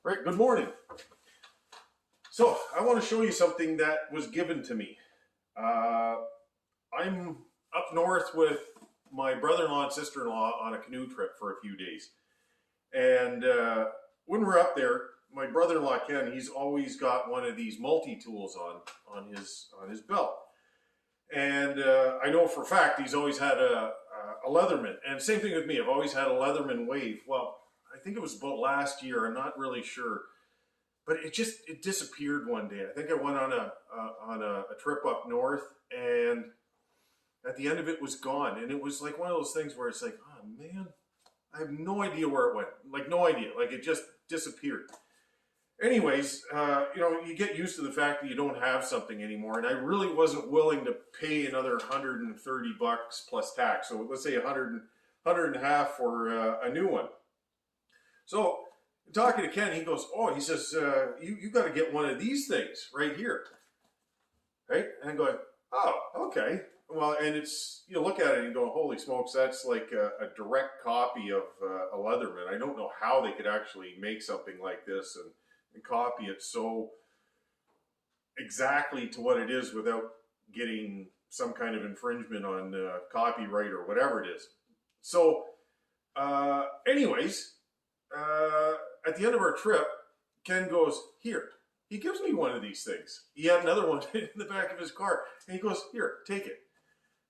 Right, good morning. So I want to show you something that was given to me. I'm up north with my brother-in-law and sister-in-law on a canoe trip for a few days. And when we're up there, my brother-in-law Ken, he's always got one of these multi-tools on his belt. And I know for a fact he's always had a Leatherman. And same thing with me, I've always had a Leatherman wave. Well, I think it was about last year, I'm not really sure. But it disappeared one day. I think I went on a trip up north, and at the end of it was gone. And it was like one of those things where it's like, oh man, I have no idea where it went. Like no idea. Like it just disappeared. Anyways, you get used to the fact that you don't have something anymore, and I really wasn't willing to pay another $130 plus tax. So let's say 100 and a half for a new one. So talking to Ken, he goes, oh, he says, you got to get one of these things right here, right? And I'm going, oh, okay. Well, and it's, you look at it and you go, holy smokes, that's like a direct copy of a Leatherman. I don't know how they could actually make something like this and copy it so exactly to what it is without getting some kind of infringement on copyright or whatever it is. So anyways, at the end of our trip, Ken goes, here, he gives me one of these things. He had another one in the back of his car, and he goes, here, take it.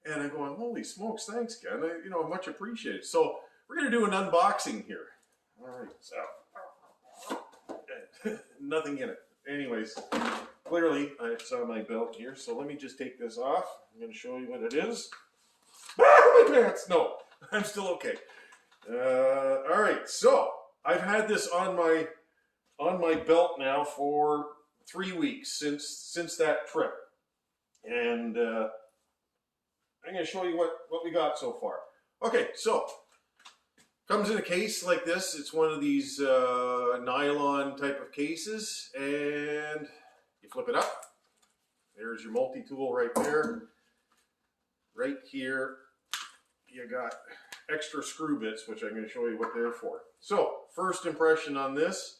And I'm going, holy smokes, thanks, Ken. Much appreciated. So we're going to do an unboxing here. All right, so nothing in it. Anyways, clearly I saw my belt here, so let me just take this off. I'm going to show you what it is. My pants! No, I'm still okay. All right, so I've had this on my belt now for 3 weeks since that trip, and I'm going to show you what we got so far. Okay, so comes in a case like this. It's one of these nylon type of cases, and you flip it up. There's your multi-tool right there. Right here, you got extra screw bits, which I'm going to show you what they're for. So, first impression on this,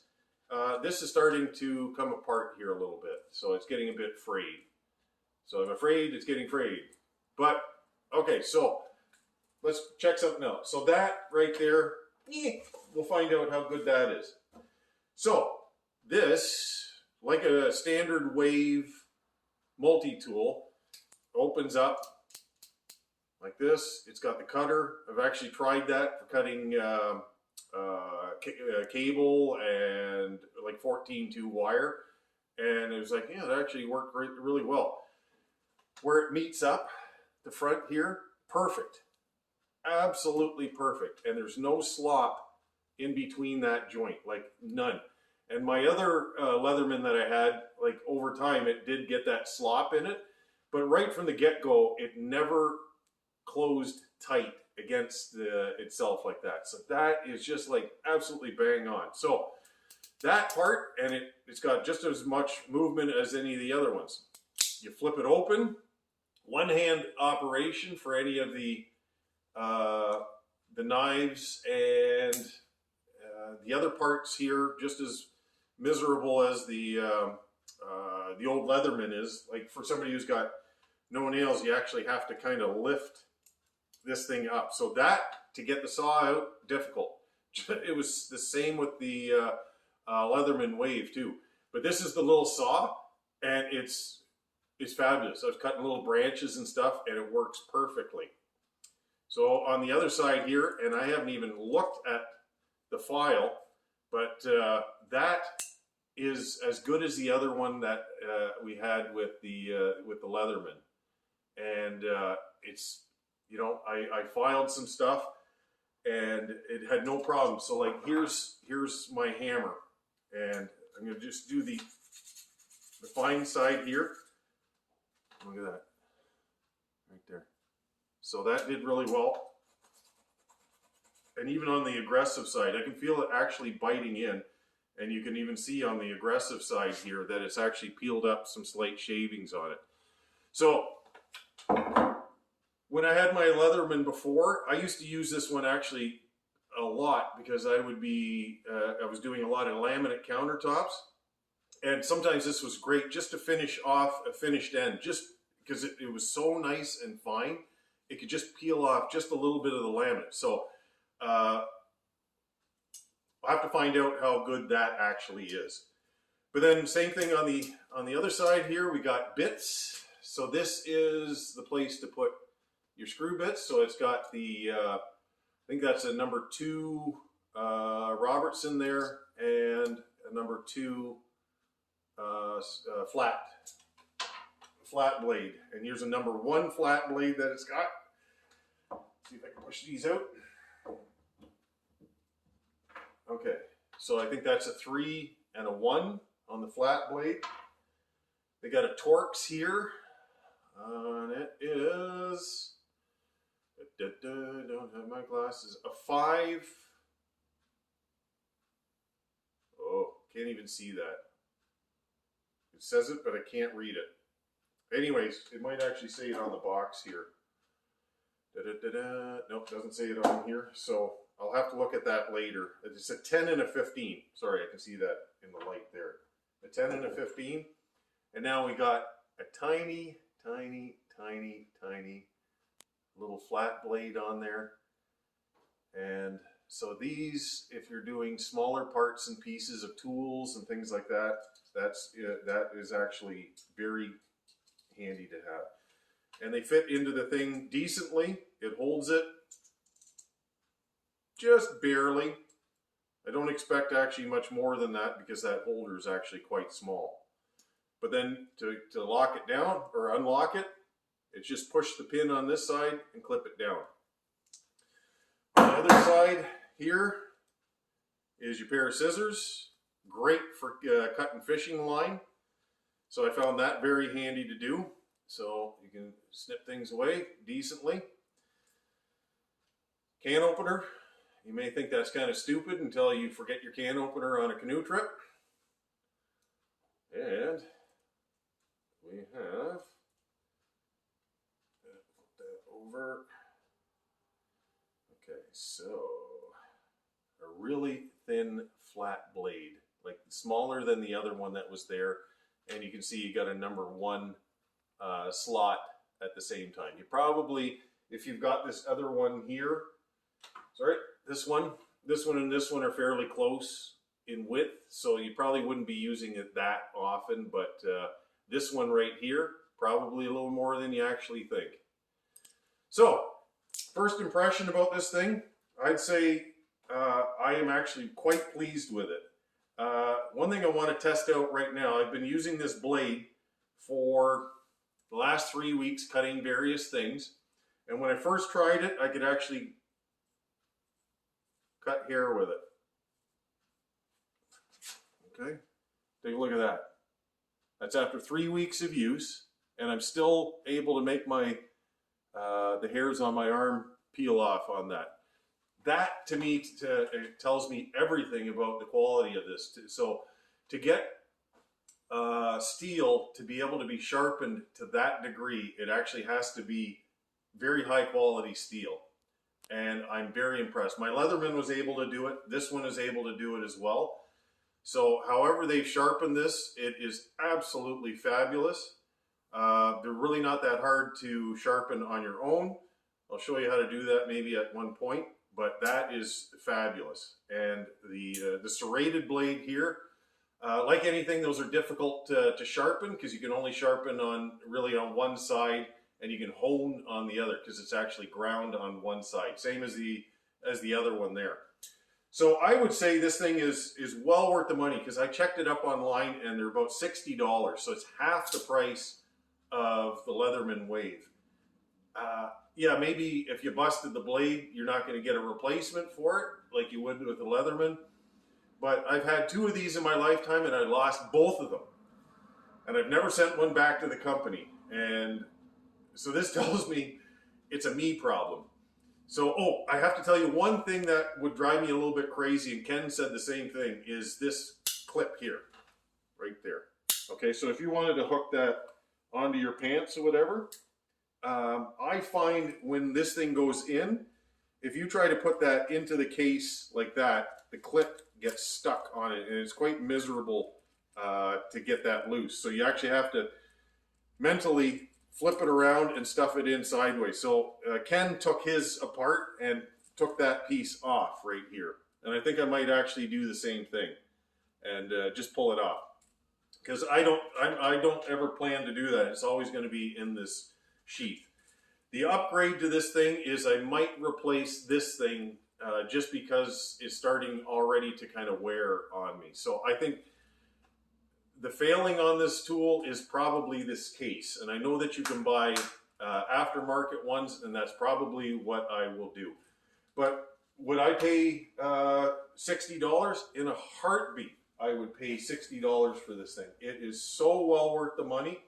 this is starting to come apart here a little bit. So it's getting a bit frayed. So I'm afraid it's getting frayed. But, okay, so let's check something out. So that right there, we'll find out how good that is. So this, like a standard wave multi-tool, opens up like this. It's got the cutter. I've actually tried that for cutting cable and like 14-2 wire, and it was like, yeah, that actually worked really well. Where it meets up, the front here, perfect, absolutely perfect, and there's no slop in between that joint, like none. And my other Leatherman that I had, like over time, it did get that slop in it, but right from the get-go, it never closed tight against itself like that. So that is just like absolutely bang on. So that part, and it's got just as much movement as any of the other ones. You flip it open, one hand operation for any of the knives, and the other parts here just as miserable as the old Leatherman is. Like for somebody who's got no nails, you actually have to kind of lift this thing up. So that, to get the saw out, difficult. It was the same with the Leatherman Wave too. But this is the little saw, and it's fabulous. I was cutting little branches and stuff, and it works perfectly. So on the other side here, and I haven't even looked at the file, but that is as good as the other one that we had with the Leatherman, and it's, I filed some stuff, and it had no problem. So like here's my hammer, and I'm gonna just do the fine side here. Look at that, right there. So that did really well. And even on the aggressive side, I can feel it actually biting in. And you can even see on the aggressive side here that it's actually peeled up some slight shavings on it. So when I had my Leatherman before, I used to use this one actually a lot because I would be, I was doing a lot of laminate countertops. And sometimes this was great just to finish off a finished end, just because it was so nice and fine. It could just peel off just a little bit of the laminate. So I'll have to find out how good that actually is. But then same thing on the other side here, we got bits. So this is the place to put your screw bits. So it's got the, I think that's a number 2 Robertson there and a number 2 flat blade. And here's a number 1 flat blade that it's got. Let's see if I can push these out. Okay, so I think that's a 3 and a 1 on the flat blade. They got a Torx here, and it is, don't have my glasses, a 5. Oh, can't even see that. It says it, but I can't read it. Anyways, it might actually say it on the box here. Nope, doesn't say it on here, so I'll have to look at that later. It's a 10 and a 15. Sorry, I can see that in the light there. A 10 and a 15. And now we got a tiny, tiny, tiny, tiny little flat blade on there. And so these, if you're doing smaller parts and pieces of tools and things like that, that is actually very handy to have. And they fit into the thing decently. It holds it just barely. I don't expect actually much more than that because that holder is actually quite small. But then to lock it down or unlock it, it's just push the pin on this side and clip it down. On the other side here is your pair of scissors. Great for cutting fishing line. So I found that very handy to do. So you can snip things away decently. Can opener. You may think that's kind of stupid until you forget your can opener on a canoe trip. And we have, flip that over. Okay, so a really thin flat blade, like smaller than the other one that was there. And you can see you got a number 1 slot at the same time. You probably, if you've got this other one here, sorry, this one and this one are fairly close in width, so you probably wouldn't be using it that often, but this one right here, probably a little more than you actually think. So, first impression about this thing, I'd say I am actually quite pleased with it. One thing I want to test out right now, I've been using this blade for the last 3 weeks cutting various things, and when I first tried it, I could actually cut hair with it. Okay, take a look at that. That's after 3 weeks of use, and I'm still able to make my the hairs on my arm peel off on that. That to me it tells me everything about the quality of this. So to get steel to be able to be sharpened to that degree, it actually has to be very high quality steel. And I'm very impressed. My Leatherman was able to do it. This one is able to do it as well. So however they've sharpened this, it is absolutely fabulous. They're really not that hard to sharpen on your own. I'll show you how to do that maybe at one point, but that is fabulous. And the serrated blade here, like anything, those are difficult to sharpen because you can only sharpen really on one side, and you can hone on the other because it's actually ground on one side, same as the other one there. So I would say this thing is well worth the money because I checked it up online and they're about $60, so it's half the price of the Leatherman Wave. Yeah, maybe if you busted the blade, you're not going to get a replacement for it like you would with the Leatherman. But I've had 2 of these in my lifetime and I lost both of them. And I've never sent one back to the company. And so this tells me it's a me problem. So, oh, I have to tell you one thing that would drive me a little bit crazy, and Ken said the same thing, is this clip here, right there. Okay, so if you wanted to hook that onto your pants or whatever, I find when this thing goes in, if you try to put that into the case like that, the clip gets stuck on it, and it's quite miserable to get that loose. So you actually have to mentally flip it around and stuff it in sideways. So Ken took his apart and took that piece off right here. And I think I might actually do the same thing and just pull it off. Because I don't ever plan to do that. It's always going to be in this sheath. The upgrade to this thing is I might replace this thing just because it's starting already to kind of wear on me. So I think the failing on this tool is probably this case. And I know that you can buy aftermarket ones, and that's probably what I will do. But would I pay $60? In a heartbeat, I would pay $60 for this thing. It is so well worth the money.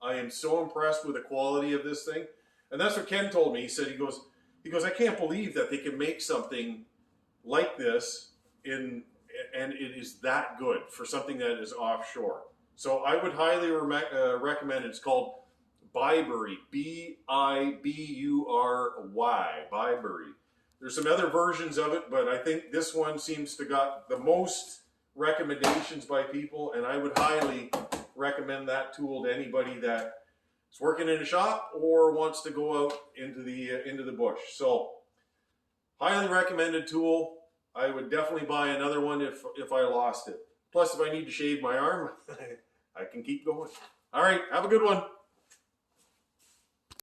I am so impressed with the quality of this thing. And that's what Ken told me. He said, he goes, I can't believe that they can make something like this and it is that good for something that is offshore. So I would highly recommend it. It's called Bibury, B-I-B-U-R-Y, Bibury. There's some other versions of it, but I think this one seems to got the most recommendations by people, and I would highly recommend that tool to anybody that is working in a shop or wants to go out into the bush. So, highly recommended tool. I would definitely buy another one if I lost it. Plus, if I need to shave my arm, I can keep going. All right, have a good one.